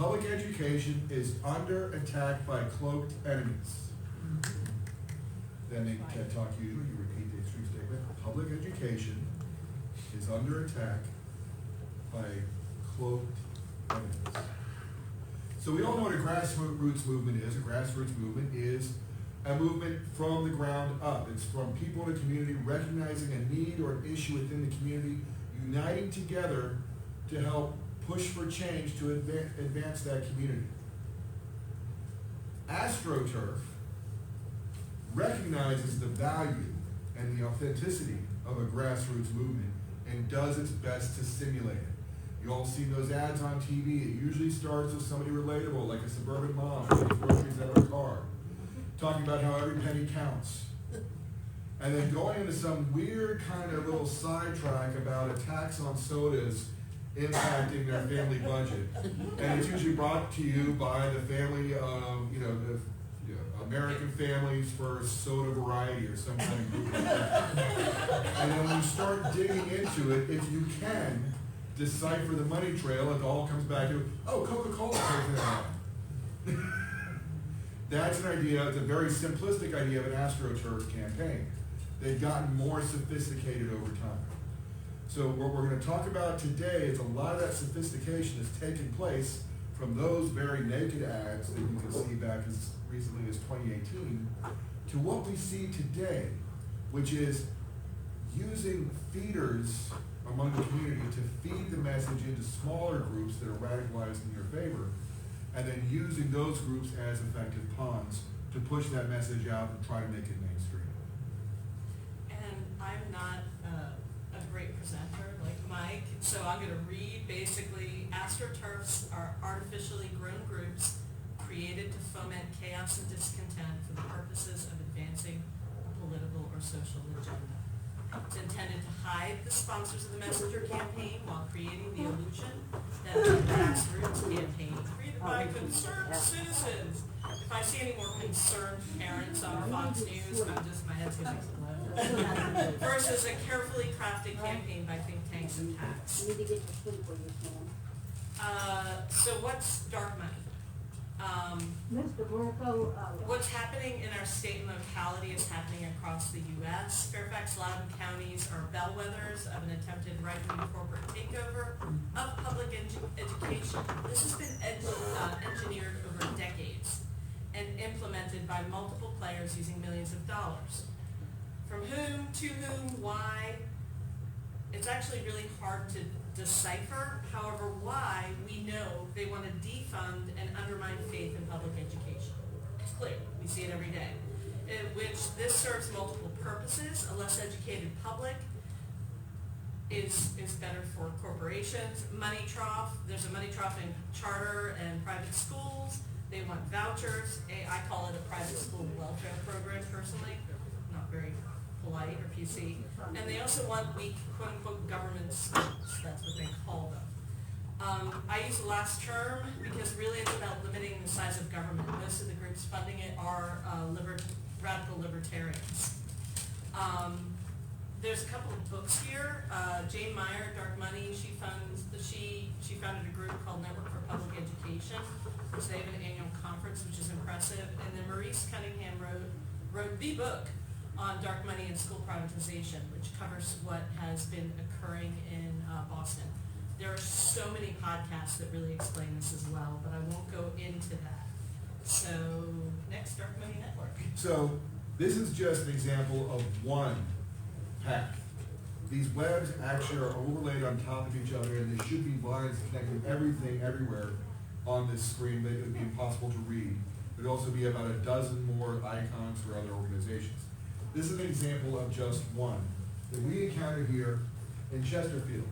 Public education is under attack by cloaked enemies. Then in TED Talk usually you repeat the extreme statement. Public education is under attack by cloaked enemies. So we all know what a grassroots movement is. A grassroots movement is a movement from the ground up. It's from people in the community recognizing a need or an issue within the community, uniting together to help push for change to advance that community. AstroTurf recognizes the value and the authenticity of a grassroots movement and does its best to stimulate it. You all see those ads on TV. It usually starts with somebody relatable, like a suburban mom taking groceries out of her car, talking about how every penny counts. And then going into some weird kind of little sidetrack about a tax on sodas impacting their family budget. And it's usually brought to you by the family of, American Families for Soda Variety or some kind of group like that. And then when you start digging into it, if you can decipher the money trail, it all comes back to, oh, Coca-Cola taking it out. That's an idea, it's a very simplistic idea of an AstroTurf campaign. They've gotten more sophisticated over time. So what we're going to talk about today is a lot of that sophistication is taking place from those very naked ads that you can see back as recently as 2018 to what we see today, which is using feeders among the community to feed the message into smaller groups that are radicalized in your favor, and then using those groups as effective pawns to push that message out and try to make it mainstream. And I'm not a great presenter like Mike, so I'm going to read basically AstroTurfs are artificially grown groups created to foment chaos and discontent for the purposes of advancing a political or social agenda. It's intended to hide the sponsors of the messenger campaign while creating the illusion that it's a grassroots campaign created by concerned citizens. If I see any more concerned parents on Fox News, my head's going to explode. Versus a carefully crafted campaign by think tanks and PACs. So what's dark money? What's happening in our state and locality is happening across the U.S. Fairfax, Loudoun counties are bellwethers of an attempted right-wing corporate takeover of public education. This has been engineered over decades and implemented by multiple players using millions of dollars. From whom, to whom, why? It's actually really hard to decipher. However, why, we know they want to defund and undermine faith in public education. It's clear. We see it every day. In which this serves multiple purposes. A less educated public is better for corporations. Money trough. There's a money trough in charter and private schools. They want vouchers. I call it a private school welfare program personally. Not very polite or PC. And they also want weak, quote-unquote, government schools. That's what they call them. I use the last term because really it's about limiting the size of government. Most of the groups funding it are radical libertarians. There's a couple of books here. Jane Meyer, Dark Money, she founded a group called Network for Public Education, which they have an annual conference, which is impressive. And then Maurice Cunningham wrote the book on dark money and school privatization, which covers what has been occurring in Boston. There are so many podcasts that really explain this as well, but I won't go into that. So, next, Dark Money Network. So, this is just an example of one path. These webs actually are overlaid on top of each other, and there should be lines connecting everything everywhere on this screen that it would be impossible to read. There would also be about a dozen more icons for other organizations. This is an example of just one that we encountered here in Chesterfield.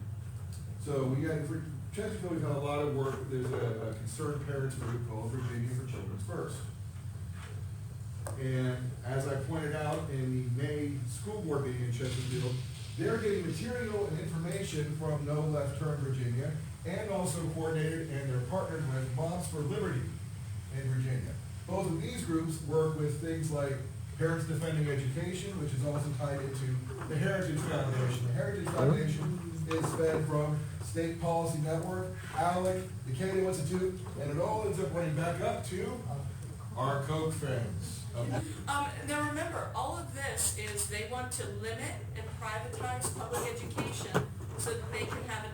So for Chesterfield, we've had a lot of work. There's a concerned parents group called Virginia for Children's First. And as I pointed out in the May school board meeting in Chesterfield, they're getting material and information from No Left Turn Virginia, and also coordinated, and they're partnered with Moms for Liberty in Virginia. Both of these groups work with things like Parents Defending Education, which is also tied into the Heritage Foundation. The Heritage Foundation is fed from State Policy Network, ALEC, the Kennedy Institute, and it all ends up running back up to our Koch fans. Now remember, all of this is they want to limit and privatize public education so that they can have an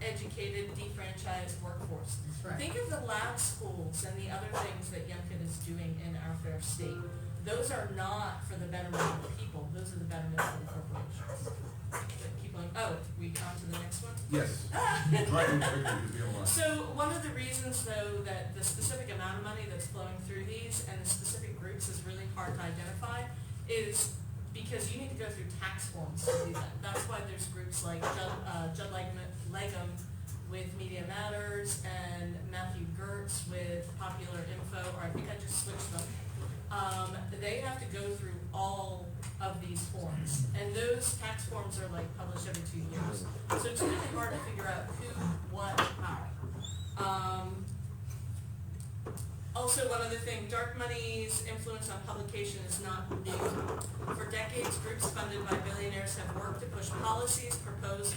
uneducated, defranchised workforce. That's right. Think of the lab schools and the other things that Youngkin is doing in our fair state. Those are not for the betterment of the people. Those are the betterment of the corporations. But keep going. Oh, we on to the next one? Yes. Driving quickly to be alive. So one of the reasons, though, that the specific amount of money that's flowing through these and the specific groups is really hard to identify is because you need to go through tax forms to do that. That's why there's groups like Judd Legum with Media Matters and Matthew Gertz with Popular Info, or I think I just switched them. They have to go through all of these forms, and those tax forms are like published every 2 years. So it's really hard to figure out who, what, how. Also, one other thing, dark money's influence on publication is not new. For decades, groups funded by billionaires have worked to push policies, proposals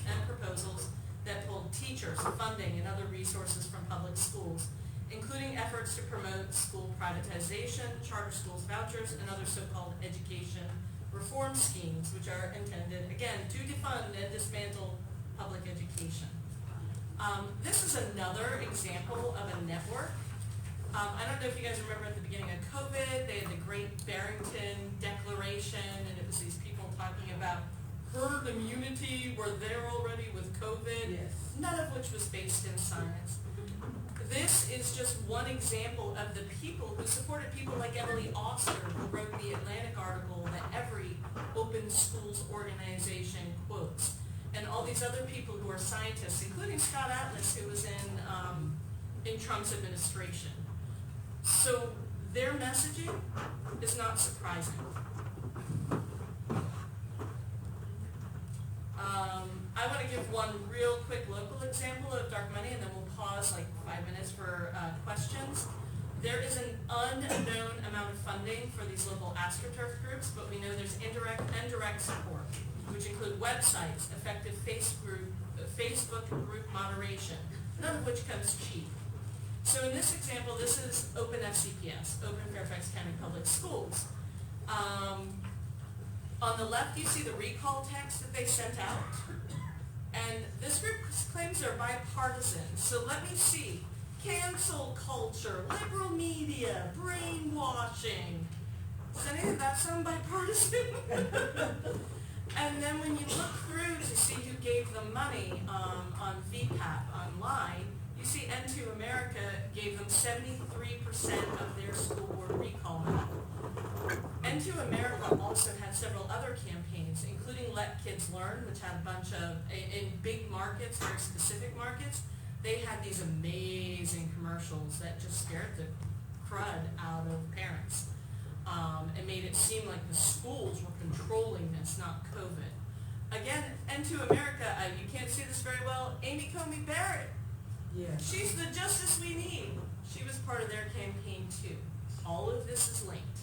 that pulled teachers, funding, and other resources from public schools, including efforts to promote school privatization, charter schools vouchers, and other so-called education reform schemes, which are intended, again, to defund and dismantle public education. This is another example of a network. I don't know if you guys remember at the beginning of COVID, they had the Great Barrington Declaration, and it was these people talking about herd immunity, we're there already with COVID, Yes. none of which was based in science. This is just one example of the people who supported people like Emily Oster, who wrote the Atlantic article that every open schools organization quotes, and all these other people who are scientists, including Scott Atlas, who was in Trump's administration. So their messaging is not surprising. I want to give one real quick local example of dark money, and then we'll pause like 5 minutes for questions. There is an unknown amount of funding for these local AstroTurf groups, but we know there's indirect and direct support, which include websites, effective Facebook group moderation, none of which comes cheap. So in this example, this is Open FCPS, Open Fairfax County Public Schools. On the left, you see the recall text that they sent out. And this group claims they're bipartisan. So let me see. Cancel culture, liberal media, brainwashing. Does any of that sound bipartisan? And then when you look through to see who gave them money on VPAP online, you see N2 America gave them 73% of their school board recall money. N2 America also had several other campaigns, including Let Kids Learn, which had a bunch of, in big markets, very specific markets, they had these amazing commercials that just scared the crud out of parents. And made it seem like the schools were controlling this, not COVID. Again, N2 America, you can't see this very well, Amy Coney Barrett. Yeah. She's the justice we need. She was part of their campaign too. All of this is linked.